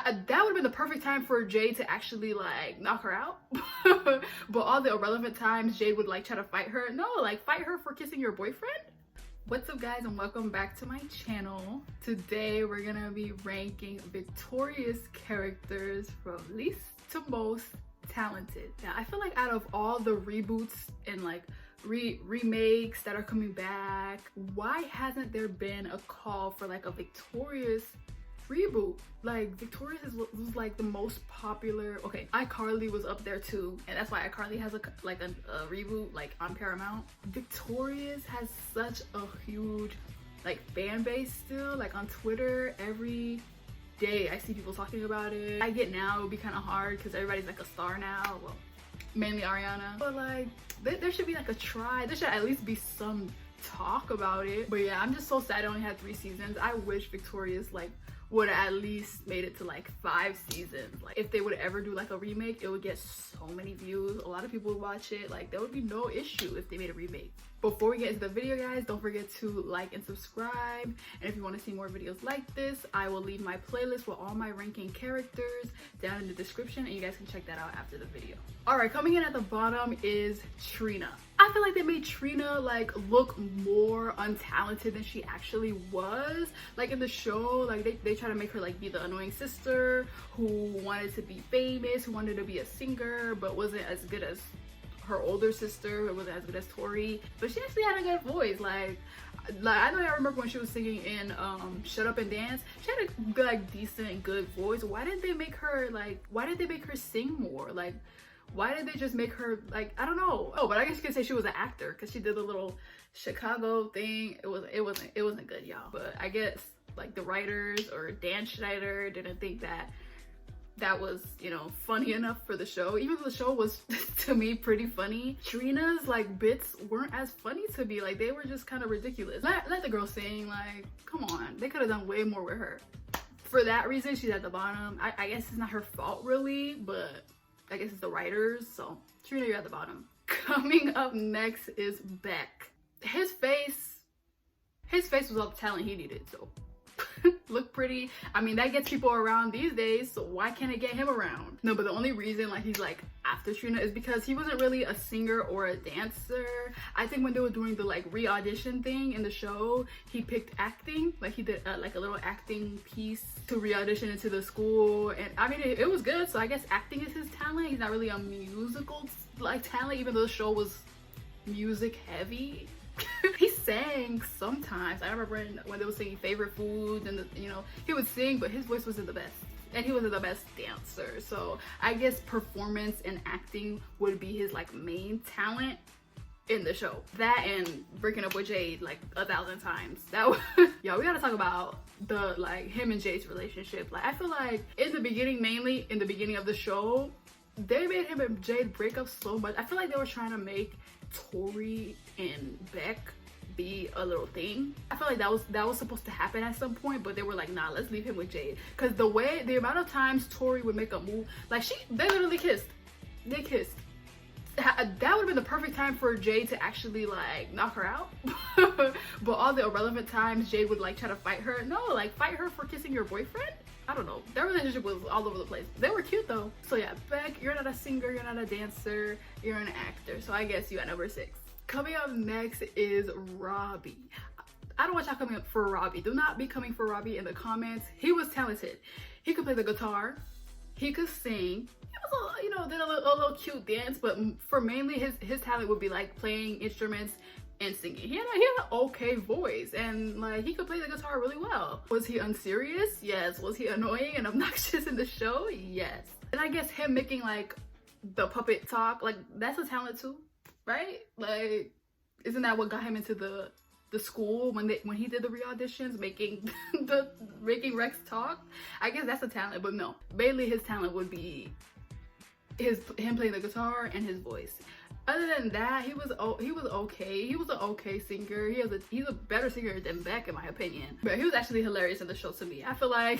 that would have been the perfect time for Jade to actually like knock her out. But all the irrelevant times Jade would like try to fight her. No, like fight her for kissing your boyfriend. What's up guys, and welcome back to my channel. Today we're gonna be ranking Victoria's characters from least to most talented. Now I feel like out of all the reboots and like remakes that are coming back, why hasn't there been a call for like a Victoria's reboot? Like Victoria's was like the most popular. Okay, iCarly was up there too, and that's why iCarly has a reboot like on Paramount. Victoria's has such a huge like fan base still. Like on Twitter, every day I see people talking about it. I get now it would be kind of hard because everybody's like a star now. Well, mainly Ariana, but like there should be like a try. There should at least be some talk about it. But yeah, I'm just so sad it only had 3 seasons. I wish Victoria's like would have at least made it to like 5 seasons. Like if they would ever do like a remake, it would get so many views. A lot of people would watch it. Like there would be no issue if they made a remake. Before we get into the video guys, don't forget to like and subscribe. And if you want to see more videos like this, I will leave my playlist with all my ranking characters down in the description, and you guys can check that out after the video. All right, coming in at the bottom is Trina. I feel like they made Trina like look more untalented than she actually was. Like in the show, like they try to make her like be the annoying sister who wanted to be famous, who wanted to be a singer, but wasn't as good as her older sister. It wasn't as good as Tori, but she actually had a good voice. Like I know I remember when she was singing in Shut Up and Dance, she had a good, like decent good voice. Why did they make her sing more? Like why did they just make her like, I don't know. Oh, but I guess you could say she was an actor because she did a little Chicago thing. It wasn't good, y'all. But I guess like the writers or Dan Schneider didn't think that was, you know, funny enough for the show. Even though the show was to me pretty funny, Trina's like bits weren't as funny to me. Like they were just kind of ridiculous. Let the girl sing, like come on, they could have done way more with her. For that reason, she's at the bottom. I guess it's not her fault really, but I guess it's the writers. So Trina, you're at the bottom. Coming up next is Beck. His face was all the talent he needed, so look pretty. I mean, that gets people around these days, so why can't it get him around? No, but the only reason like he's like after Trina is because he wasn't really a singer or a dancer. I think when they were doing the like re-audition thing in the show, he picked acting. Like he did like a little acting piece to re-audition into the school, and I mean it was good. So I guess acting is his talent. He's not really a musical like talent, even though the show was music heavy. He sang sometimes. I remember when they were singing favorite foods, and you know, he would sing, but his voice wasn't the best, and he wasn't the best dancer. So I guess performance and acting would be his like main talent in the show. That and breaking up with Jade like 1,000 times. That was yeah, we gotta talk about the like him and Jade's relationship. Like I feel like in the beginning, mainly in the beginning of the show, they made him and Jade break up so much. I feel like they were trying to make Tori and Beck be a little thing. I feel like that was supposed to happen at some point, but they were like, nah, let's leave him with Jade. Because the amount of times Tori would make a move, like they literally kissed. They kissed. That would have been the perfect time for Jade to actually like knock her out. But all the irrelevant times Jade would like try to fight her. No, like fight her for kissing your boyfriend? I don't know. Their relationship was all over the place. They were cute though. So yeah, Beck, you're not a singer, you're not a dancer, you're an actor. So I guess you at number 6. Coming up next is Robbie. I don't want y'all coming up for Robbie. Do not be coming for Robbie in the comments. He was talented. He could play the guitar. He could sing. He was, you know, did a little cute dance. But for mainly his talent would be like playing instruments and singing. He had an okay voice, and like he could play the guitar really well. Was he unserious? Yes. Was he annoying and obnoxious in the show? Yes. And I guess him making like the puppet talk, like that's a talent too, right? Like isn't that what got him into the school when he did the re-auditions, making Rex talk? I guess that's a talent, but no, mainly his talent would be him playing the guitar and his voice. Other than that, he was okay. He was an okay singer. He's a better singer than Beck in my opinion. But he was actually hilarious in the show to me. I feel like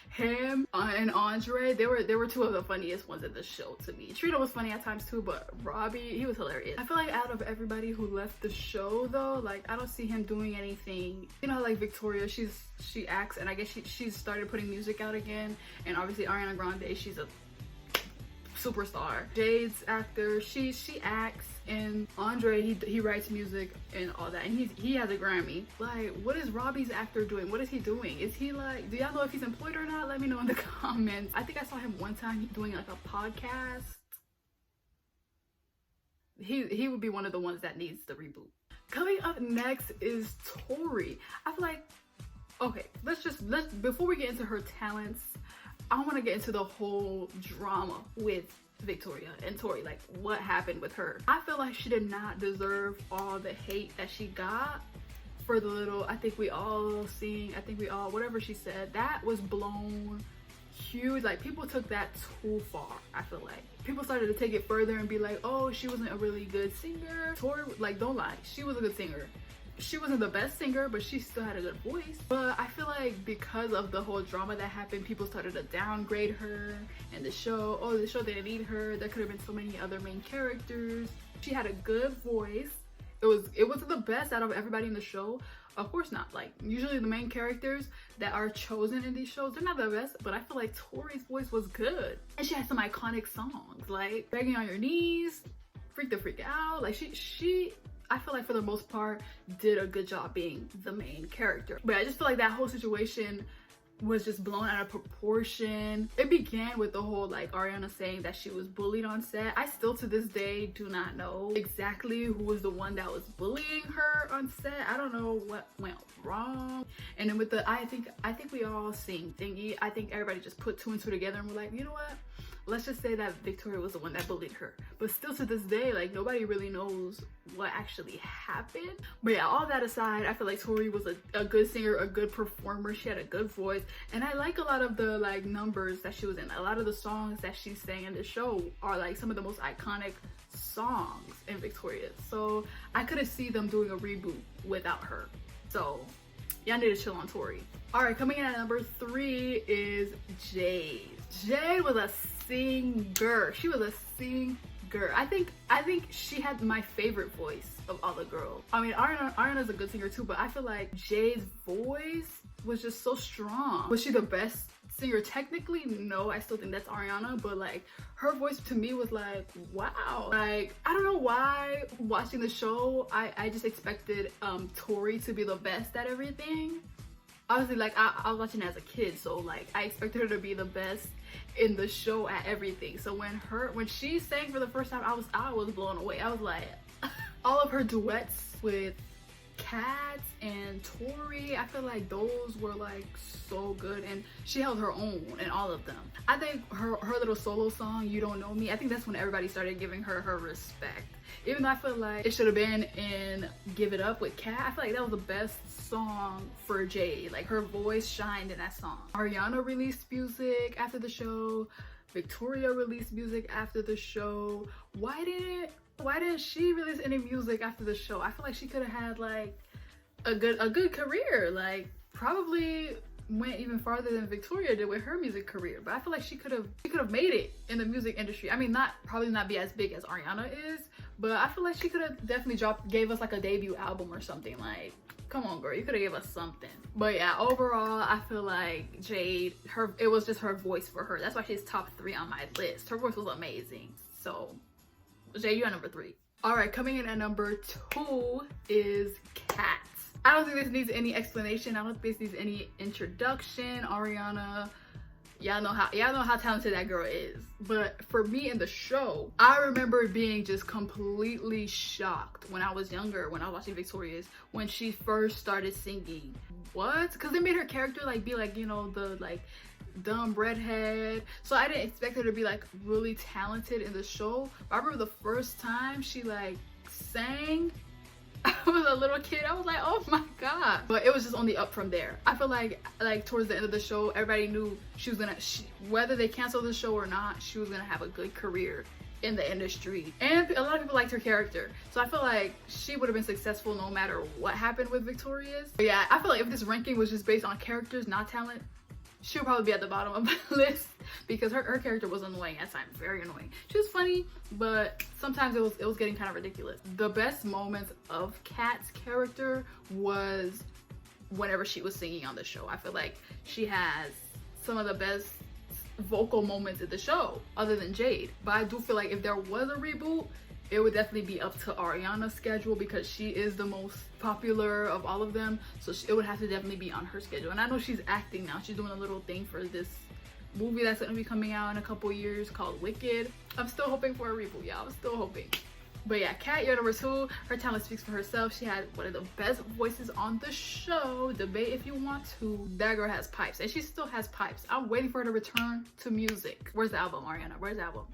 him and Andre, they were two of the funniest ones in the show to me. Trina was funny at times too, but Robbie, he was hilarious. I feel like out of everybody who left the show though, like I don't see him doing anything. You know, like Victoria, she acts, and I guess she started putting music out again, and obviously Ariana Grande, she's a superstar. Jade's actor, she acts, and Andre, he writes music and all that, and he has a Grammy. Like, what is Robbie's actor doing? What is he doing? Is he like, do y'all know if he's employed or not? Let me know in the comments. I think I saw him one time doing like a podcast. He would be one of the ones that needs the reboot. Coming up next is Tori. I feel like, okay, let's before we get into her talents, I want to get into the whole drama with Victoria and Tori. Like, what happened with her? I feel like she did not deserve all the hate that she got for the little, I think we all, whatever she said, that was blown huge. Like, people took that too far. I feel like people started to take it further and be like, oh, she wasn't a really good singer. Tori, like, don't lie, she was a good singer. She wasn't the best singer, but she still had a good voice. But I feel like because of the whole drama that happened, people started to downgrade her and the show. Oh, the show didn't need her. There could have been so many other main characters. She had a good voice. It wasn't the best out of everybody in the show. Of course not. Like, usually the main characters that are chosen in these shows, they're not the best, but I feel like Tori's voice was good. And she had some iconic songs like Begging on Your Knees, Freak the Freak Out. Like, she I feel like for the most part did a good job being the main character. But I just feel like that whole situation was just blown out of proportion. It began with the whole like Ariana saying that she was bullied on set. I still to this day do not know exactly who was the one that was bullying her on set. I don't know what went wrong. And then with the I think we all sing Thingy. I think everybody just put two and two together and we're like, you know what? Let's just say that Victoria was the one that bullied her. But still to this day, like, nobody really knows what actually happened. But yeah, all that aside, I feel like Tori was a good singer, a good performer. She had a good voice. And I like a lot of the like numbers that she was in. A lot of the songs that she sang in the show are like some of the most iconic songs in Victoria. So I couldn't see them doing a reboot without her. So y'all need to chill on Tori. All right, coming in at number 3 is Jade. Jade was a singer. She was a singer. I think she had my favorite voice of all the girls. I mean, Ariana's a good singer too, but I feel like Jade's voice was just so strong. Was she the best singer technically? No, I still think that's Ariana, but like her voice to me was like, wow. Like, I don't know why watching the show I just expected Tori to be the best at everything. Obviously, like I was watching as a kid, so like I expected her to be the best in the show at everything. So when she sang for the first time, I was blown away. I was like, all of her duets with Kat and Tori, I feel like those were like so good, and she held her own in all of them. I think her little solo song, You Don't Know Me, I think that's when everybody started giving her respect. Even though I feel like it should have been in Give It Up with Kat, I feel like that was the best song for Jade. Like, her voice shined in that song. Ariana released music after the show. Victoria released music after the show. Why didn't she release any music after the show? I feel like she could have had like a good career. Like, probably went even farther than Victoria did with her music career. But I feel like she could have made it in the music industry. I mean, probably not be as big as Ariana is, but I feel like she could have definitely gave us like a debut album or something. Like, come on, girl, you could have gave us something. But yeah, overall, I feel like Jade, it was just her voice for her. That's why she's top 3 on my list. Her voice was amazing. So Jade, you're at number 3. All right, coming in at number 2 is Kat. I don't think this needs any explanation. I don't think this needs any introduction. Ariana, y'all know how talented that girl is. But for me in the show, I remember being just completely shocked when I was younger, when I was watching Victoria's, when she first started singing. What? Because they made her character like be like, you know, the like dumb redhead. So I didn't expect her to be like really talented in the show. But I remember the first time she like sang, I was a little kid, I was like, oh my god. But it was just only up from there. I feel like towards the end of the show, everybody knew she was gonna, whether they canceled the show or not, she was gonna have a good career in the industry, and a lot of people liked her character, so I feel like she would have been successful no matter what happened with Victorious. But yeah, I feel like if this ranking was just based on characters, not talent, she would probably be at the bottom of the list, because her character was annoying at times, very annoying. She was funny, but sometimes it was getting kind of ridiculous. The best moments of Kat's character was whenever she was singing on the show. I feel like she has some of the best vocal moments in the show other than Jade. But I do feel like if there was a reboot, it would definitely be up to Ariana's schedule, because she is the most popular of all of them, so it would have to definitely be on her schedule. And I know she's acting now, she's doing a little thing for this movie that's going to be coming out in a couple years called Wicked. I'm still hoping for a reboot, y'all. I'm still hoping. But yeah, Kat, you're number 2. Her talent speaks for herself. She had one of the best voices on the show. Debate if you want to. That girl has pipes, and she still has pipes. I'm waiting for her to return to music. Where's the album, Ariana? Where's the album?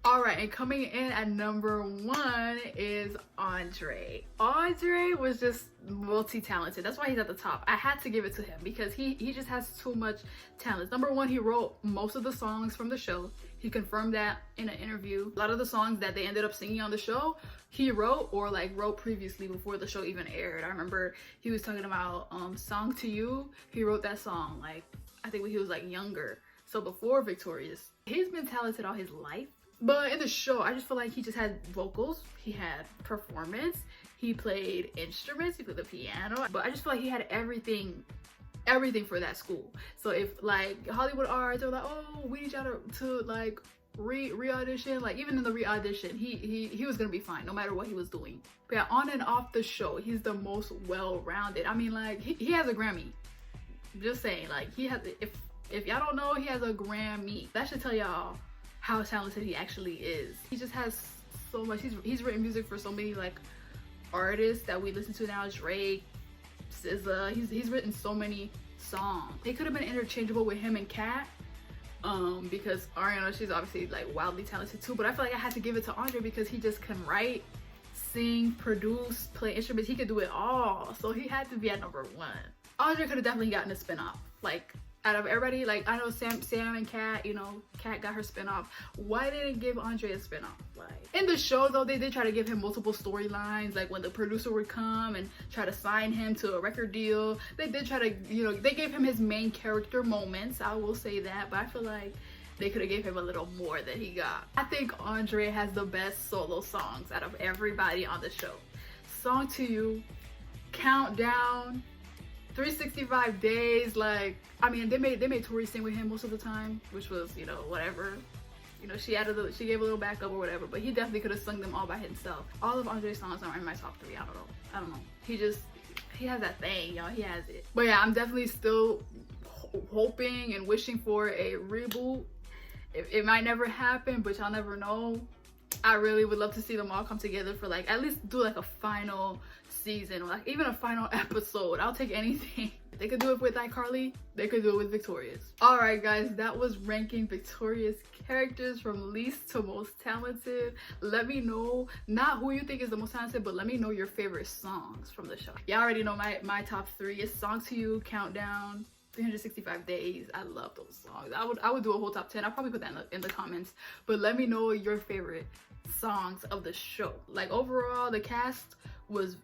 All right, and coming in at number 1 is Andre. Andre was just multi-talented. That's why he's at the top. I had to give it to him because he just has too much talent. Number 1, he wrote most of the songs from the show. He confirmed that in an interview. A lot of the songs that they ended up singing on the show, he wrote or like wrote previously before the show even aired. I remember he was talking about Song to You. He wrote that song like, I think when he was like younger. So before Victorious. He's been talented all his life. But in the show, I just feel like he just had vocals, he had performance, he played instruments, he played the piano, but I just feel like he had everything for that school. So if like Hollywood Arts, they're like, oh, we need y'all to like re-audition, like even in the re-audition, he was gonna be fine no matter what he was doing. But yeah, on and off the show, he's the most well-rounded. I mean, like he has a Grammy. Just saying, like he has, if y'all don't know, he has a Grammy. That should tell y'all how talented he actually is. He just has so much. He's written music for so many like artists that we listen to now. Drake, SZA. He's written so many songs. They could have been interchangeable with him and Kat, because Ariana, she's obviously like wildly talented too. But I feel like I had to give it to Andre because he just can write, sing, produce, play instruments. He could do it all. So he had to be at number 1. Andre could have definitely gotten a spinoff. Like out of everybody, like I know Sam and Kat, you know, Kat got her spinoff. Why didn't give Andre a spinoff? Like in the show though, they did try to give him multiple storylines. Like when the producer would come and try to sign him to a record deal, they did try to, you know, they gave him his main character moments. I will say that, but I feel like they could have gave him a little more than he got. I think Andre has the best solo songs out of everybody on the show. Song to You, Countdown, 365 Days, like, I mean, they made Tori sing with him most of the time, which was, you know, whatever. You know, she gave a little backup or whatever, but he definitely could have sung them all by himself. All of Andre's songs are in my top 3. I don't know. He has that thing, y'all. He has it. But yeah, I'm definitely still hoping and wishing for a reboot. It might never happen, but y'all never know. I really would love to see them all come together for like at least do like a final season or like even a final episode. I'll take anything. They could do it with iCarly, they could do it with Victorious. All right guys, that was ranking Victorious characters from least to most talented. Let me know not who you think is the most talented, but let me know your favorite songs from the show. Y'all already know my top 3 is Song to You, Countdown, 365 Days. I love those songs. I would do a whole top 10. I'll probably put that in the comments, but let me know your favorite songs of the show. Like overall, the cast was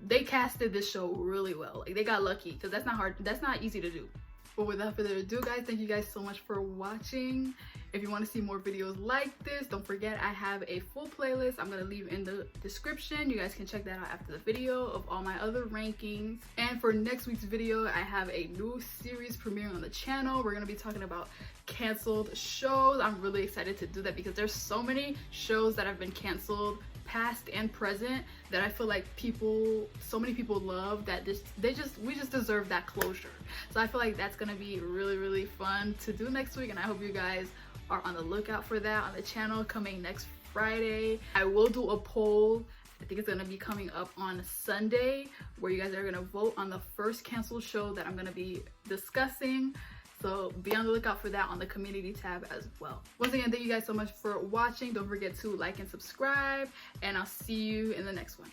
they casted this show really well. Like they got lucky, because that's not easy to do. But without further ado guys, thank you guys so much for watching. If you want to see more videos like this, don't forget I have a full playlist I'm gonna leave in the description. You guys can check that out after the video of all my other rankings. And for next week's video, I have a new series premiering on the channel. We're gonna be talking about canceled shows. I'm really excited to do that because there's so many shows that have been canceled, past and present, that I feel like so many people love that we just deserve that closure. So I feel like that's gonna be really fun to do next week, and I hope you guys are on the lookout for that on the channel coming next Friday. I will do a poll. I think it's gonna be coming up on Sunday, where you guys are gonna vote on the first canceled show that I'm gonna be discussing. So be on the lookout for that on the community tab as well. Once again, thank you guys so much for watching. Don't forget to like and subscribe, and I'll see you in the next one.